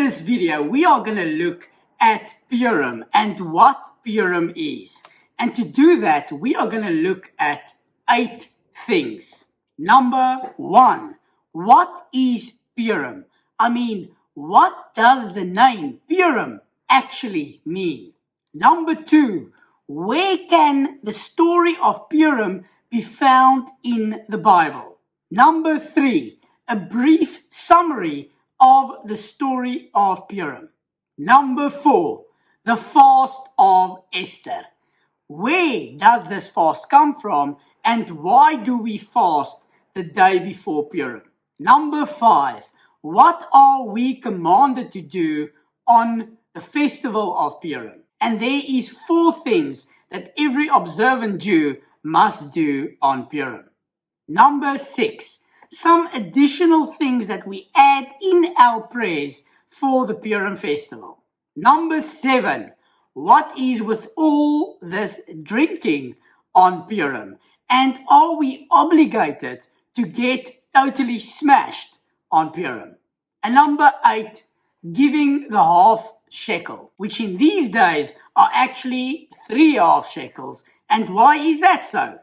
this video, we are going to look at Purim and what Purim is. And to do that, we are going to look at 8 things. Number 1, what is Purim? What does the name Purim actually mean? Number 2, where can the story of Purim be found in the Bible? Number 3, a brief summary of the story of Purim. Number 4, the Fast of Esther. Where does this fast come from and why do we fast the day before Purim? Number 5, what are we commanded to do on the festival of Purim? And there is 4 things that every observant Jew must do on Purim. Number 6, some additional things that we add in our prayers for the Purim festival. Number 7, what is with all this drinking on Purim? And are we obligated to get totally smashed on Purim? And number 8, giving the half shekel, which in these days are actually 3.5 shekels. And why is that so?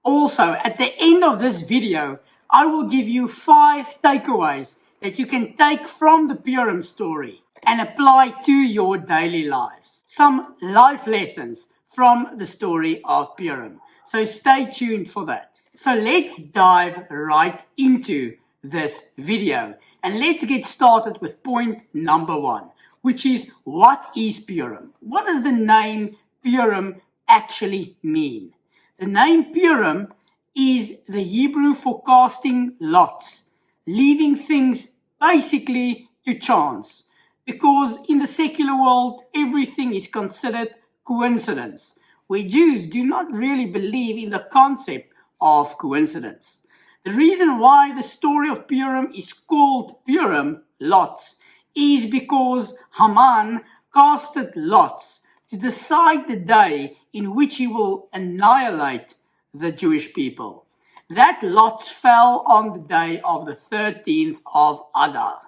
Also, at the end of this video, I will give you 5 takeaways that you can take from the Purim story and apply to your daily lives. Some life lessons from the story of Purim. So stay tuned for that. So let's dive right into this video. And let's get started with point number 1, which is what is Purim? What does the name Purim actually mean? The name Purim is the Hebrew for casting lots, leaving things basically to chance. Because in the secular world, everything is considered coincidence, where Jews do not really believe in the concept of coincidence. The reason why the story of Purim is called Purim, lots, is because Haman casted lots to decide the day in which he will annihilate the Jewish people. That lots fell on the day of the 13th of Adar.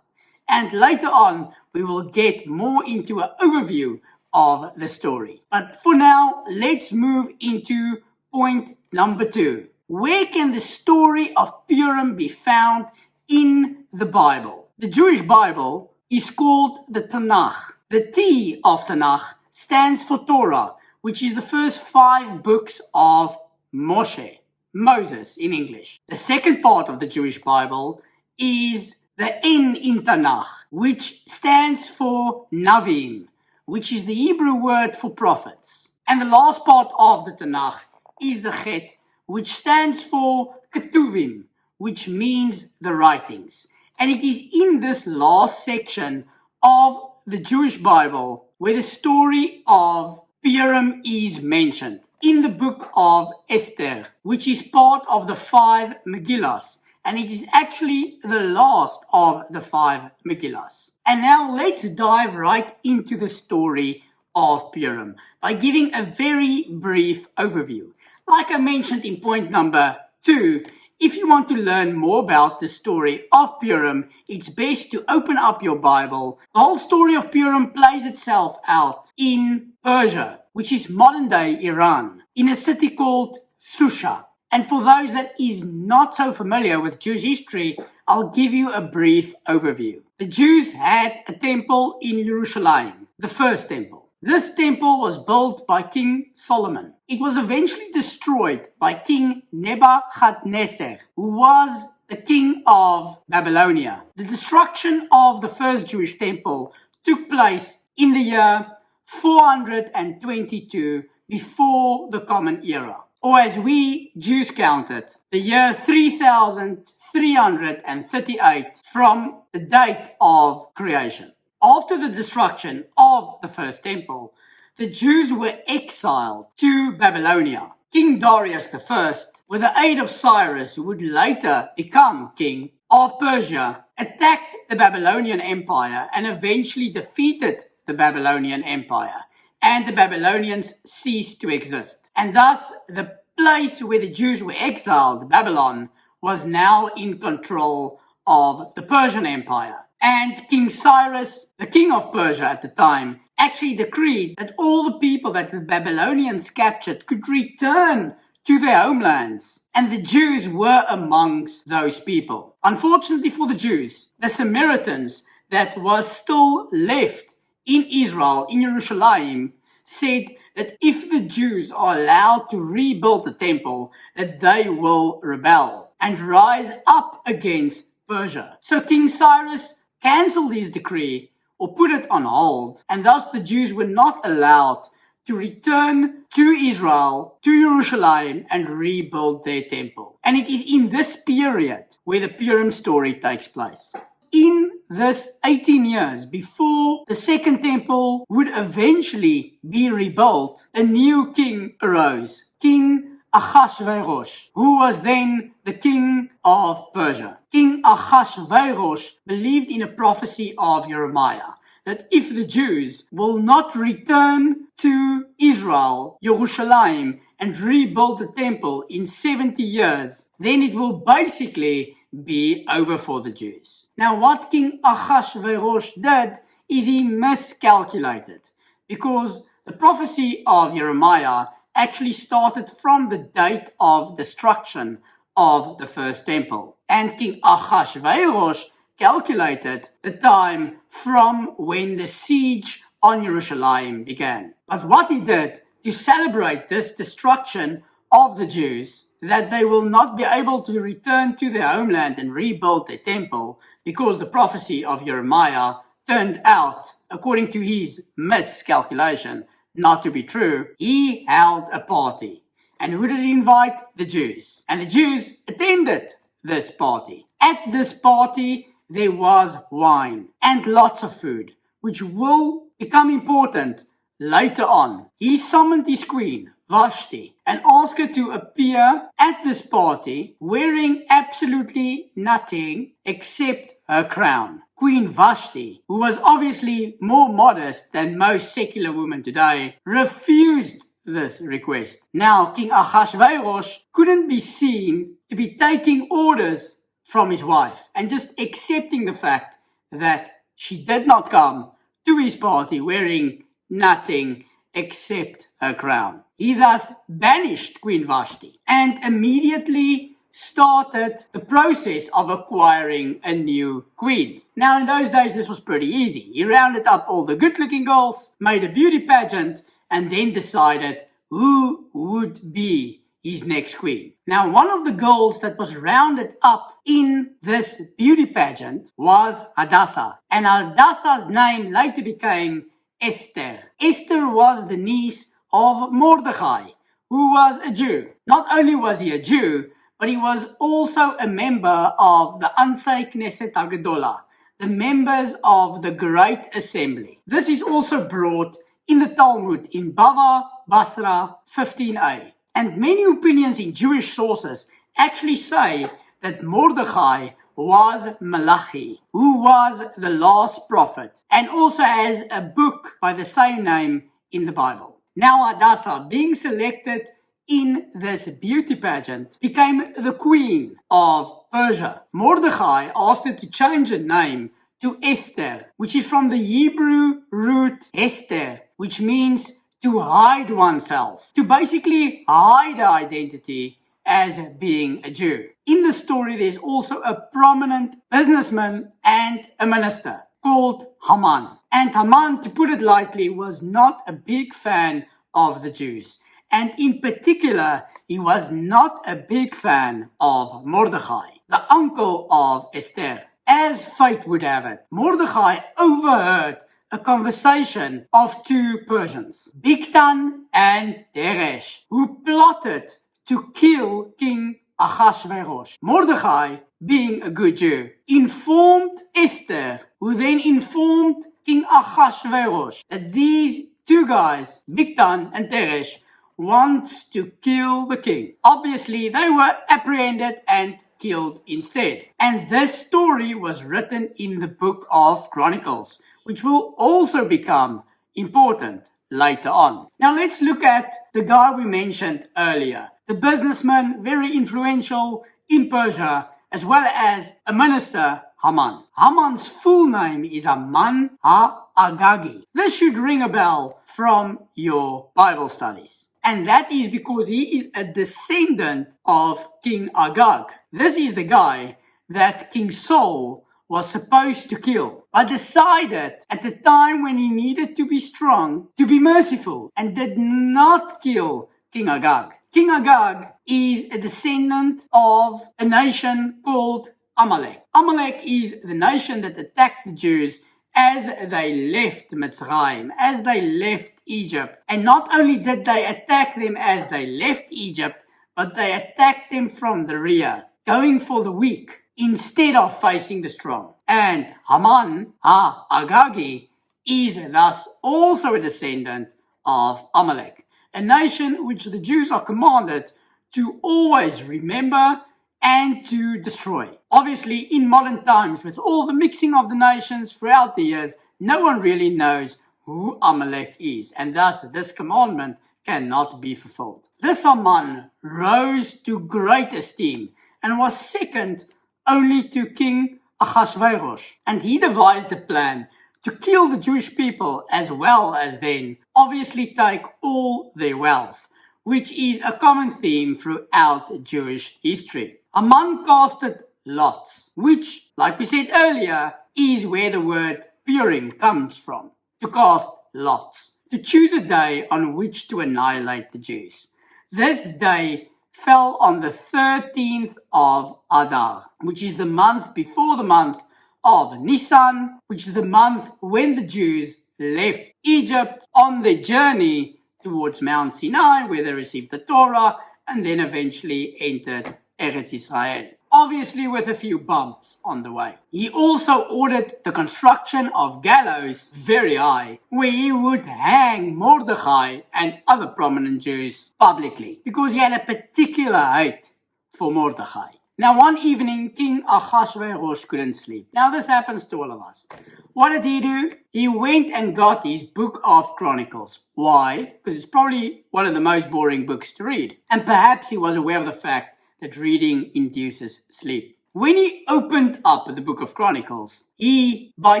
And later on, we will get more into an overview of the story. But for now, let's move into point number 2. Where can the story of Purim be found in the Bible? The Jewish Bible is called the Tanakh. The T of Tanakh stands for Torah, which is the first 5 books of Moshe, Moses in English. The second part of the Jewish Bible is the N in Tanakh, which stands for Navim, which is the Hebrew word for prophets. And the last part of the Tanakh is the Chet, which stands for Ketuvim, which means the writings. And it is in this last section of the Jewish Bible where the story of Purim is mentioned in the book of Esther, which is part of the 5 Megillahs. And it is actually the last of the 5 Megillahs. And now let's dive right into the story of Purim by giving a very brief overview. Like I mentioned in point number 2, if you want to learn more about the story of Purim, it's best to open up your Bible. The whole story of Purim plays itself out in Persia, which is modern-day Iran, in a city called Susha. And for those that is not so familiar with Jewish history, I'll give you a brief overview. The Jews had a temple in Jerusalem, the first temple. This temple was built by King Solomon. It was eventually destroyed by King Nebuchadnezzar, who was the king of Babylonia. The destruction of the first Jewish temple took place in the year 422 before the Common Era, or as we Jews count it, the year 3338 from the date of creation. After the destruction of the first temple, the Jews were exiled to Babylonia. King Darius I, with the aid of Cyrus, who would later become king of Persia, attacked the Babylonian Empire and eventually defeated the Babylonian Empire, and the Babylonians ceased to exist. And thus, the place where the Jews were exiled, Babylon, was now in control of the Persian Empire. And King Cyrus, the king of Persia at the time, actually decreed that all the people that the Babylonians captured could return to their homelands. And the Jews were amongst those people. Unfortunately for the Jews, the Samaritans that was still left in Israel, in Jerusalem, said that if the Jews are allowed to rebuild the temple, that they will rebel and rise up against Persia. So King Cyrus cancelled his decree or put it on hold, and thus the Jews were not allowed to return to Israel, to Jerusalem, and rebuild their temple. And it is in this period where the Purim story takes place. In this 18 years before the second temple would eventually be rebuilt, a new king arose, King Ahasuerus, who was then the king of Persia. King Ahasuerus believed in a prophecy of Jeremiah that if the Jews will not return to Israel, Jerusalem, and rebuild the temple in 70 years, then it will basically be over for the Jews. Now, what King Ahasuerus did is he miscalculated, because the prophecy of Jeremiah actually started from the date of destruction of the first temple. And King Ahasuerus calculated the time from when the siege on Jerusalem began. But what he did to celebrate this destruction of the Jews, that they will not be able to return to their homeland and rebuild their temple, because the prophecy of Jeremiah turned out, according to his miscalculation, not to be true, he held a party. And who did he invite? The Jews. And the Jews attended this party. At this party, there was wine and lots of food, which will become important later on. He summoned his queen, Vashti, and asked her to appear at this party wearing absolutely nothing except her crown. Queen Vashti, who was obviously more modest than most secular women today, refused this request. Now, King Ahasuerus couldn't be seen to be taking orders from his wife and just accepting the fact that she did not come to his party wearing nothing except her crown. He thus banished Queen Vashti and immediately started the process of acquiring a new queen. Now, in those days, this was pretty easy. He rounded up all the good-looking girls, made a beauty pageant, and then decided who would be his next queen. Now, one of the girls that was rounded up in this beauty pageant was Hadassah. And Hadassah's name later became Esther. Esther was the niece of Mordechai, who was a Jew. Not only was he a Jew, but he was also a member of the Ansei Knesset HaGedolah, the members of the Great Assembly. This is also brought in the Talmud in Bava Basra 15a. And many opinions in Jewish sources actually say that Mordechai was Malachi, who was the last prophet, and also has a book by the same name in the Bible. Now Hadassah, being selected in this beauty pageant, became the queen of Persia. Mordechai asked her to change her name to Esther, which is from the Hebrew root Esther, which means to hide oneself, to basically hide her identity as being a Jew. In the story, there's also a prominent businessman and a minister called Haman. And Haman, to put it lightly, was not a big fan of the Jews. And in particular, he was not a big fan of Mordechai, the uncle of Esther. As fate would have it, Mordechai overheard a conversation of two Persians, Bigtan and Teresh, who plotted to kill King Ahasuerus. Mordechai, being a good Jew, informed Esther, who then informed King Ahasuerus that these two guys, Bigtan and Teresh, wants to kill the king. Obviously, they were apprehended and killed instead. And this story was written in the book of Chronicles, which will also become important later on. Now let's look at the guy we mentioned earlier, the businessman, very influential in Persia, as well as a minister, Haman. Haman's full name is Haman ha-Agagi. This should ring a bell from your Bible studies. And that is because he is a descendant of King Agag. This is the guy that King Saul was supposed to kill, but decided at the time when he needed to be strong to be merciful and did not kill King Agag. King Agag is a descendant of a nation called Amalek. Amalek is the nation that attacked the Jews as they left Mitzrayim, as they left Egypt. And not only did they attack them as they left Egypt, but they attacked them from the rear, going for the weak instead of facing the strong. And Haman ha-Agagi is thus also a descendant of Amalek, a nation which the Jews are commanded to always remember and to destroy. Obviously, in modern times, with all the mixing of the nations throughout the years, no one really knows who Amalek is, and thus this commandment cannot be fulfilled. This Haman rose to great esteem and was second only to King Ahasuerus, and he devised a plan to kill the Jewish people as well as then obviously take all their wealth, which is a common theme throughout Jewish history. Haman casted lots, which, like we said earlier, is where the word Purim comes from, to cast lots, to choose a day on which to annihilate the Jews. This day fell on the 13th of Adar, which is the month before the month of Nisan, which is the month when the Jews left Egypt on their journey towards Mount Sinai, where they received the Torah, and then eventually entered Eretz Israel, obviously with a few bumps on the way. He also ordered the construction of gallows very high, where he would hang Mordechai and other prominent Jews publicly, because he had a particular hate for Mordechai. Now, one evening, King Ahasuerus couldn't sleep. Now, this happens to all of us. What did he do? He went and got his book of Chronicles. Why? Because it's probably one of the most boring books to read. And perhaps he was aware of the fact that reading induces sleep. When he opened up the book of Chronicles, he, by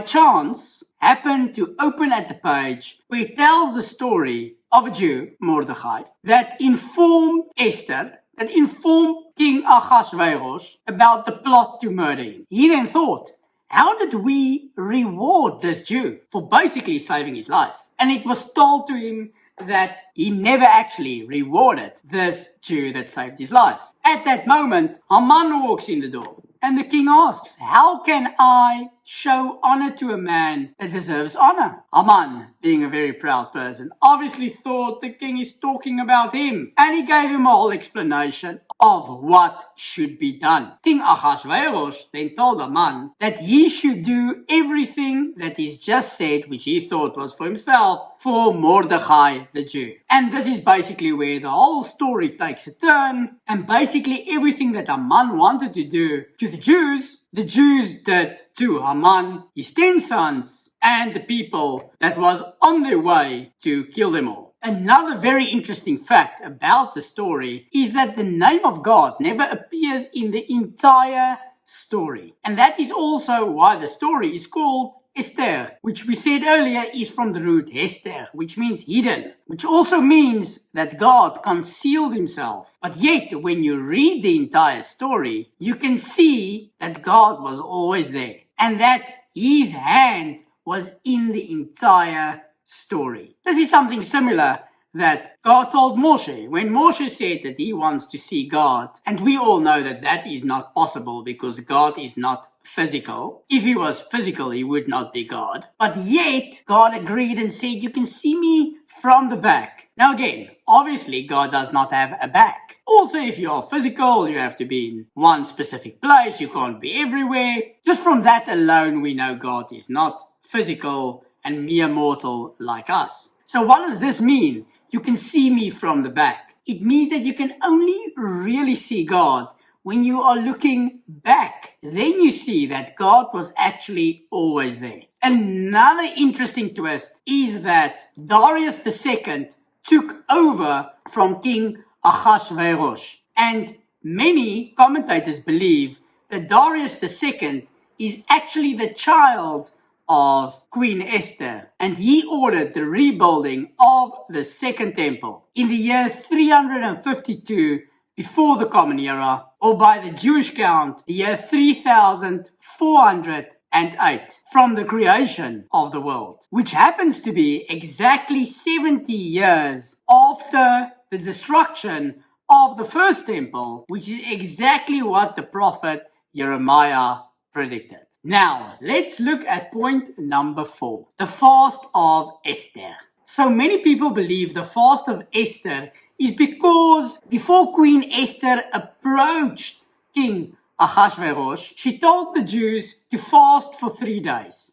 chance, happened to open at the page where it tells the story of a Jew, Mordechai, that informed Esther, that informed King Ahasuerus about the plot to murder him. He then thought, how did we reward this Jew for basically saving his life? And it was told to him that he never actually rewarded this Jew that saved his life. At that moment, Haman walks in the door, and the king asks, how can I show honor to a man that deserves honor? Haman, being a very proud person, obviously thought the king is talking about him, and he gave him a whole explanation of what should be done. King Ahasuerus then told Haman that he should do everything that is just said, which he thought was for himself, for Mordechai the Jew. And this is basically where the whole story takes a turn, and basically everything that Haman wanted to do to the Jews did to Haman, his 10 sons, and the people that was on their way to kill them all. Another very interesting fact about the story is that the name of God never appears in the entire story. And that is also why the story is called Esther, which we said earlier is from the root Hester, which means hidden, which also means that God concealed himself. But yet, when you read the entire story, you can see that God was always there, and that his hand was in the entire story. This is something similar that God told Moshe when Moshe said that he wants to see God. And we all know that that is not possible because God is not physical. If he was physical, he would not be God. But yet, God agreed and said, you can see me from the back. Now again, obviously God does not have a back. Also, if you are physical, you have to be in one specific place. You can't be everywhere. Just from that alone, we know God is not physical and mere mortal like us. So what does this mean? You can see me from the back. It means that you can only really see God when you are looking back. Then you see that God was actually always there. Another interesting twist is that Darius II took over from King Ahasuerus. And many commentators believe that Darius II is actually the child of Queen Esther, and he ordered the rebuilding of the Second Temple in the year 352 before the Common Era, or by the Jewish count, the year 3408 from the creation of the world, which happens to be exactly 70 years after the destruction of the First Temple, which is exactly what the prophet Jeremiah predicted. Now, let's look at point number 4, the Fast of Esther. So many people believe the Fast of Esther is because before Queen Esther approached King Ahasuerus, she told the Jews to fast for 3 days.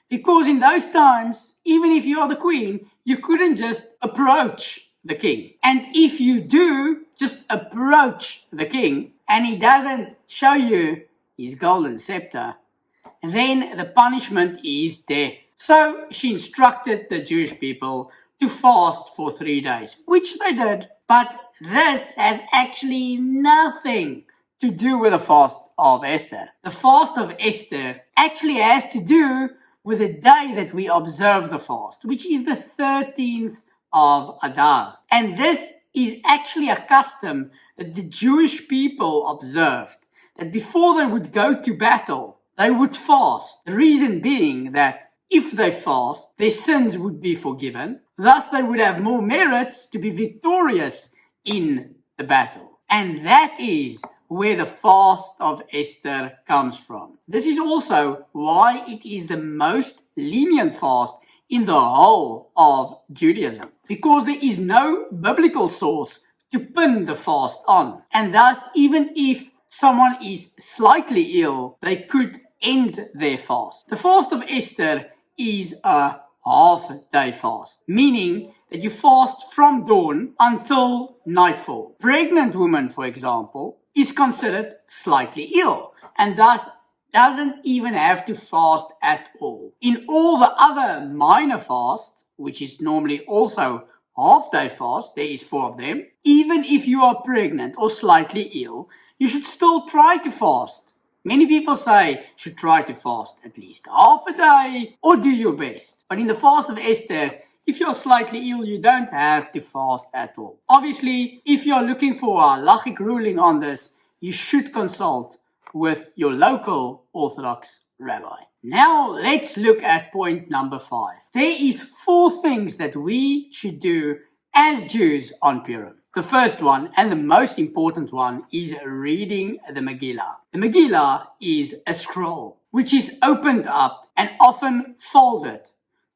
Because in those times, even if you are the queen, you couldn't just approach the king. And if you do just approach the king and he doesn't show you his golden scepter, then the punishment is death. So she instructed the Jewish people to fast for 3 days, which they did. But this has actually nothing to do with the Fast of Esther. The Fast of Esther actually has to do with the day that we observe the fast, which is the 13th of Adar. And this is actually a custom that the Jewish people observed, that before they would go to battle, they would fast. The reason being that if they fast, their sins would be forgiven. Thus, they would have more merits to be victorious in the battle. And that is where the Fast of Esther comes from. This is also why it is the most lenient fast in the whole of Judaism, because there is no biblical source to pin the fast on. And thus, even if someone is slightly ill, they could end their fast. The Fast of Esther is a half-day fast, meaning that you fast from dawn until nightfall. Pregnant woman, for example, is considered slightly ill and thus doesn't even have to fast at all. In all the other minor fasts, which is normally also half-day fast, there is 4 of them, even if you are pregnant or slightly ill, you should still try to fast. Many people say you should try to fast at least half a day or do your best. But in the Fast of Esther, if you're slightly ill, you don't have to fast at all. Obviously, if you're looking for a halachic ruling on this, you should consult with your local Orthodox rabbi. Now let's look at point number 5. There is 4 things that we should do as Jews on Purim. The first one, and the most important one, is reading the Megillah. The Megillah is a scroll which is opened up and often folded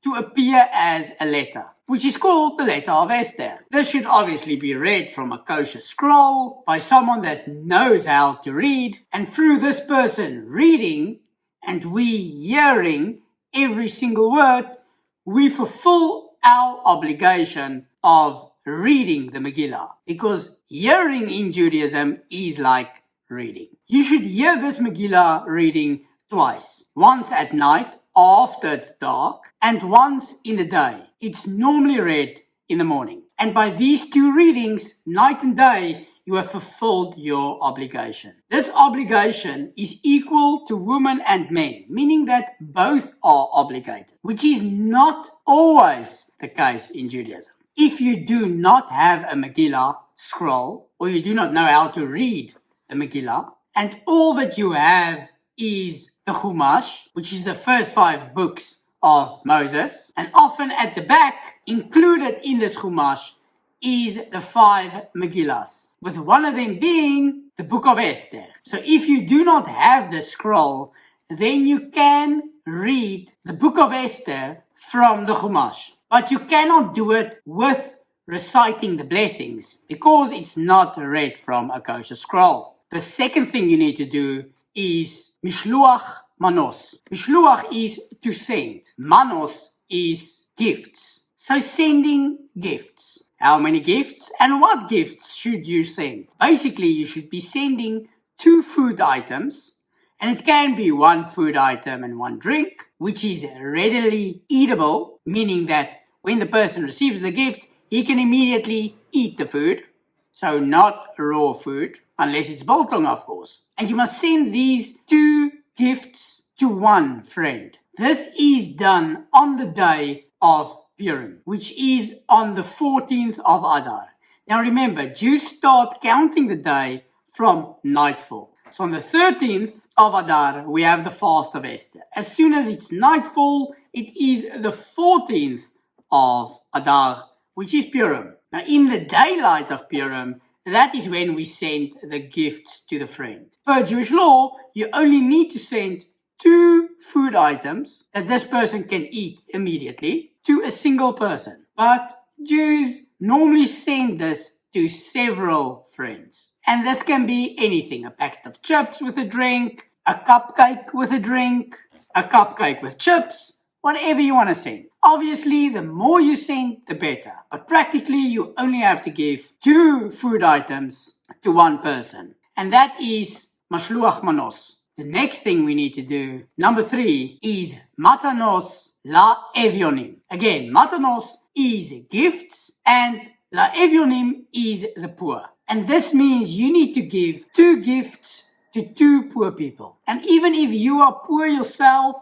to appear as a letter, which is called the letter of Esther. This should obviously be read from a kosher scroll by someone that knows how to read, and through this person reading and we hearing every single word, we fulfill our obligation of reading the Megillah, because hearing in Judaism is like reading. You should hear this Megillah reading twice, once at night after it's dark and once in the day. It's normally read in the morning. And by these 2 readings, night and day, you have fulfilled your obligation. This obligation is equal to women and men, meaning that both are obligated, which is not always the case in Judaism. If you do not have a Megillah scroll, or you do not know how to read the Megillah, and all that you have is the Chumash, which is the first 5 books of Moses, and often at the back, included in this Chumash, is the 5 Megillahs, with one of them being the Book of Esther. So if you do not have the scroll, then you can read the Book of Esther from the Chumash. But you cannot do it with reciting the blessings, because it's not read from a kosher scroll. The second thing you need to do is Mishluach Manos. Mishluach is to send. Manos is gifts. So sending gifts. How many gifts and what gifts should you send? Basically, you should be sending 2 food items, and it can be 1 food item and 1 drink, which is readily eatable, meaning that when the person receives the gift, he can immediately eat the food. So not raw food, unless it's biltong, of course. And you must send these 2 gifts to one friend. This is done on the day of Purim, which is on the 14th of Adar. Now remember, Jews start counting the day from nightfall. So on the 13th of Adar, we have the Fast of Esther. As soon as it's nightfall, it is the 14th of Adar, which is Purim. Now in the daylight of Purim, that is when we send the gifts to the friend. Per Jewish law, you only need to send 2 food items that this person can eat immediately to a single person. But Jews normally send this to several friends. And this can be anything: a packet of chips with a drink, a cupcake with a drink, a cupcake with chips, whatever you want to send. Obviously, the more you send, the better. But practically, you only have to give 2 food items to one person. And that is mashluach manos. The next thing we need to do, number 3, is matanos la'evyonim. Again, matanos is gifts and la'evyonim is the poor. And this means you need to give 2 gifts to 2 poor people. And even if you are poor yourself,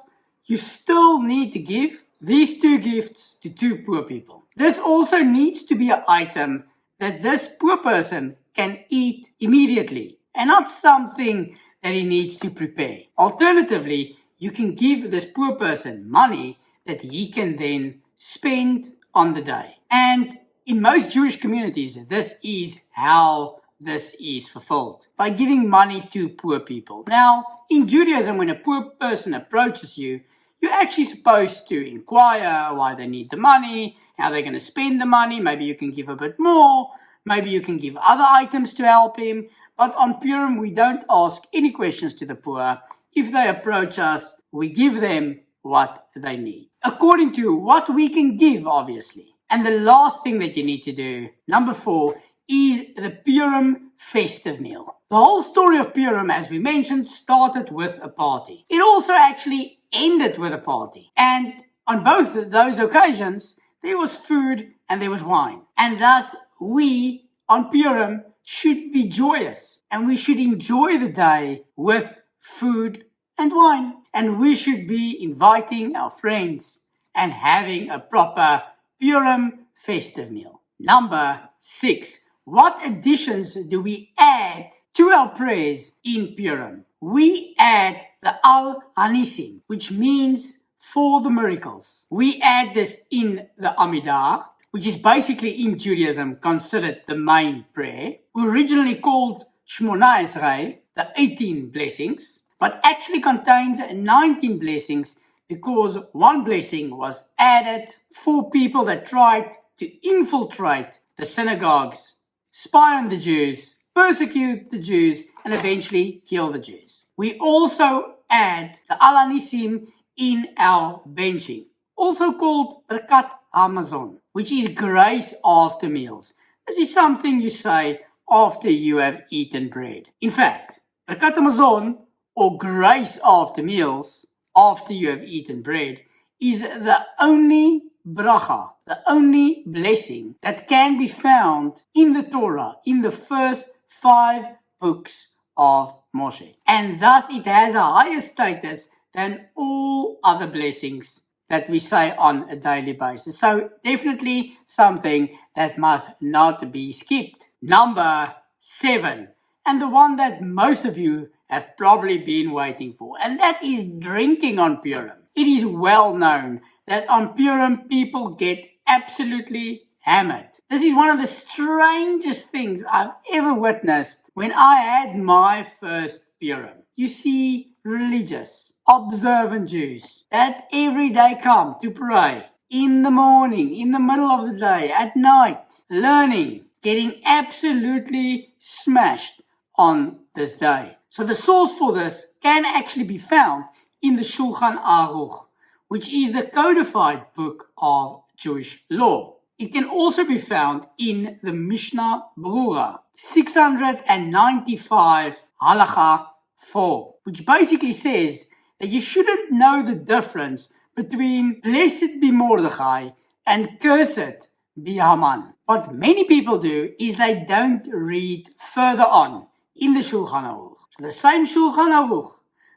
you still need to give these 2 gifts to 2 poor people. This also needs to be an item that this poor person can eat immediately and not something that he needs to prepare. Alternatively, you can give this poor person money that he can then spend on the day. And in most Jewish communities, this is how this is fulfilled, by giving money to poor people. Now, in Judaism, when a poor person approaches you, you're actually supposed to inquire why they need the money, how they're going to spend the money. Maybe you can give a bit more. Maybe you can give other items to help him. But on Purim, we don't ask any questions to the poor. If they approach us, we give them what they need, according to what we can give, obviously. And the last thing that you need to do, number 4, is the Purim festive meal. The whole story of Purim, as we mentioned, started with a party. It also actually ended with a party. And on both of those occasions, there was food and there was wine. And thus, we, on Purim, should be joyous. And we should enjoy the day with food and wine. And we should be inviting our friends and having a proper Purim festive meal. Number 6. What additions do we add to our prayers in Purim? We add the Al Hanisim, which means for the miracles. We add this in the Amidah, which is basically in Judaism considered the main prayer, originally called Shmona Esrei, the 18 blessings, but actually contains 19 blessings because one blessing was added for people that tried to infiltrate the synagogues, spy on the Jews, persecute the Jews, and eventually kill the Jews. We also add the Al Hanisim in our benching, also called Birkat HaMazon, which is grace after meals. This is something you say after you have eaten bread. In fact, Birkat HaMazon, or grace after meals, after you have eaten bread, is the only bracha, the only blessing that can be found in the Torah, in the first 5 books of Moshe. And thus it has a higher status than all other blessings that we say on a daily basis. So definitely something that must not be skipped. Number 7, and the one that most of you have probably been waiting for, and that is drinking on Purim. It is well known that on Purim people get absolutely hammered. This is one of the strangest things I've ever witnessed when I had my first Purim. You see religious, observant Jews that every day come to pray, in the morning, in the middle of the day, at night, learning, getting absolutely smashed on this day. So the source for this can actually be found in the Shulchan Aruch, which is the codified book of Jewish law. It can also be found in the Mishnah Berurah, 695 Halacha 4, which basically says that you shouldn't know the difference between blessed be Mordechai and cursed be Haman. What many people do is they don't read further on in the Shulchan Aruch. So the same Shulchan Aruch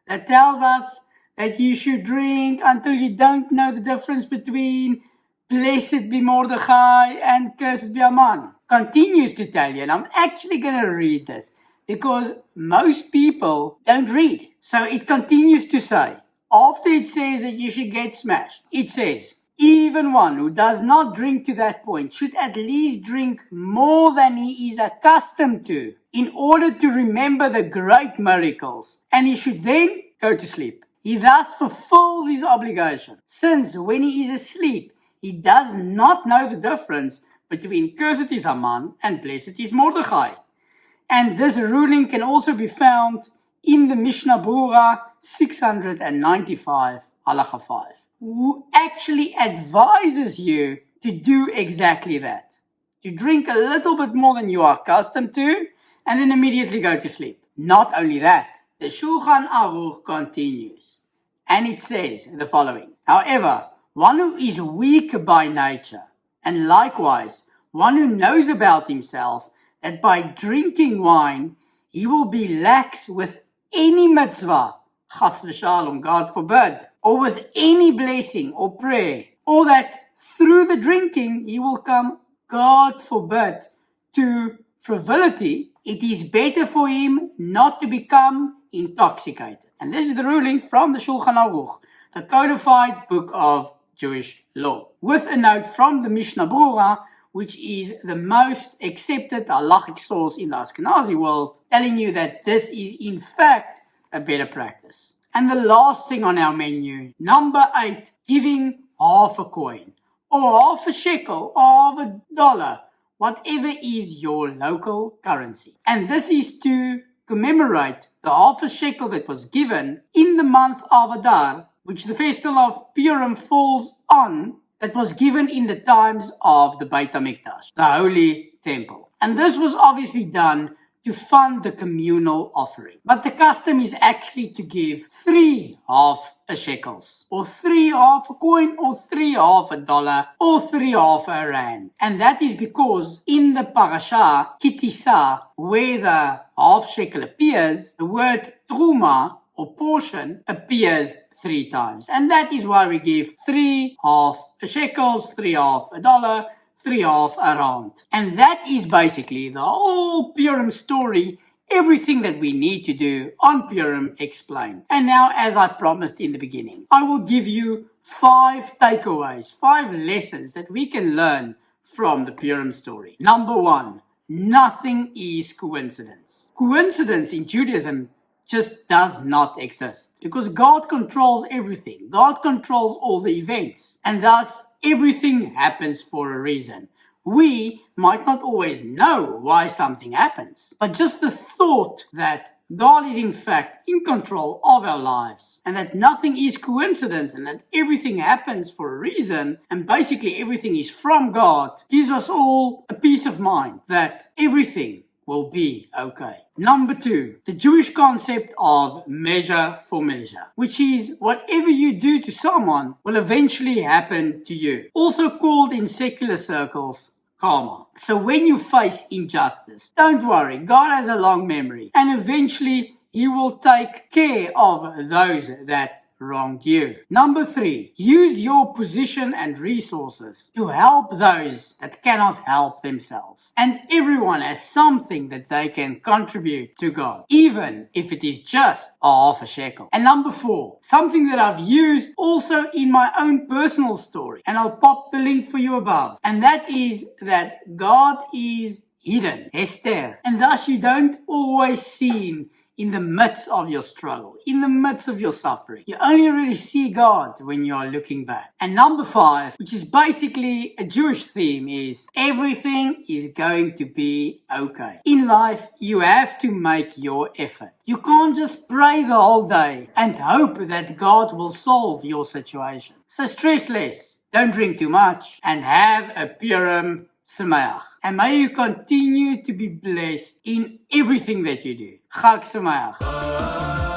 that tells us that you should drink until you don't know the difference between Blessed be Mordechai and Cursed be Haman. Continues to tell you, and I'm actually going to read this because most people don't read. So it continues to say, after it says that you should get smashed, it says, even one who does not drink to that point should at least drink more than he is accustomed to in order to remember the great miracles, and he should then go to sleep. He thus fulfills his obligation, since when he is asleep, he does not know the difference between Cursed is Haman and Blessed is Mordechai. And this ruling can also be found in the Mishnah Berurah 695, Halacha 5, who actually advises you to do exactly that. To drink a little bit more than you are accustomed to, and then immediately go to sleep. Not only that, the Shulchan Aruch continues, and it says the following. However, one who is weak by nature, and likewise one who knows about himself that by drinking wine he will be lax with any mitzvah, chas v'shalom, God forbid, or with any blessing or prayer, or that through the drinking he will come, God forbid, to frivolity, it is better for him not to become intoxicated. And this is the ruling from the Shulchan Aruch, the codified book of Jewish law, with a note from the Mishnah Berurah, which is the most accepted halachic source in the Ashkenazi world, telling you that this is in fact a better practice. And the last thing on our menu, number 8, giving half a coin, or half a shekel, or half a dollar, whatever is your local currency. And this is to commemorate the half a shekel that was given in the month of Adar, which the festival of Purim falls on, that was given in the times of the Beit HaMikdash, the Holy Temple. And this was obviously done to fund the communal offering. But the custom is actually to give 3 half a shekels, or 3 half a coin, or 3 half a dollar, or 3 half a rand. And that is because in the parasha, Kitisa, where the half shekel appears, the word truma, or portion, appears 3 times. And that is why we give 3 half a shekels, 3 half a dollar, 3 half a rand. And that is basically the whole Purim story, everything that we need to do on Purim explained. And now, as I promised in the beginning, I will give you 5 takeaways, 5 lessons that we can learn from the Purim story. Number 1, nothing is coincidence. Coincidence in Judaism just does not exist, because God controls everything. God controls all the events, and thus everything happens for a reason. We might not always know why something happens, but just the thought that God is in fact in control of our lives, and that nothing is coincidence, and that everything happens for a reason, and basically everything is from God, gives us all a peace of mind that everything will be okay. Number 2, the Jewish concept of measure for measure, which is whatever you do to someone will eventually happen to you. Also called in secular circles karma. So when you face injustice, don't worry, God has a long memory, and eventually He will take care of those that wronged you. Number 3, use your position and resources to help those that cannot help themselves. And everyone has something that they can contribute to God, even if it is just a half a shekel. And number 4, something that I've used also in my own personal story, and I'll pop the link for you above, and that is that God is hidden, Esther, and thus you don't always see Him in the midst of your struggle, in the midst of your suffering. You only really see God when you are looking back. And number 5, which is basically a Jewish theme, is everything is going to be okay. In life, you have to make your effort. You can't just pray the whole day and hope that God will solve your situation. So stress less, don't drink too much, and have a Purim Sameach. And may you continue to be blessed in everything that you do. Chag Sameach.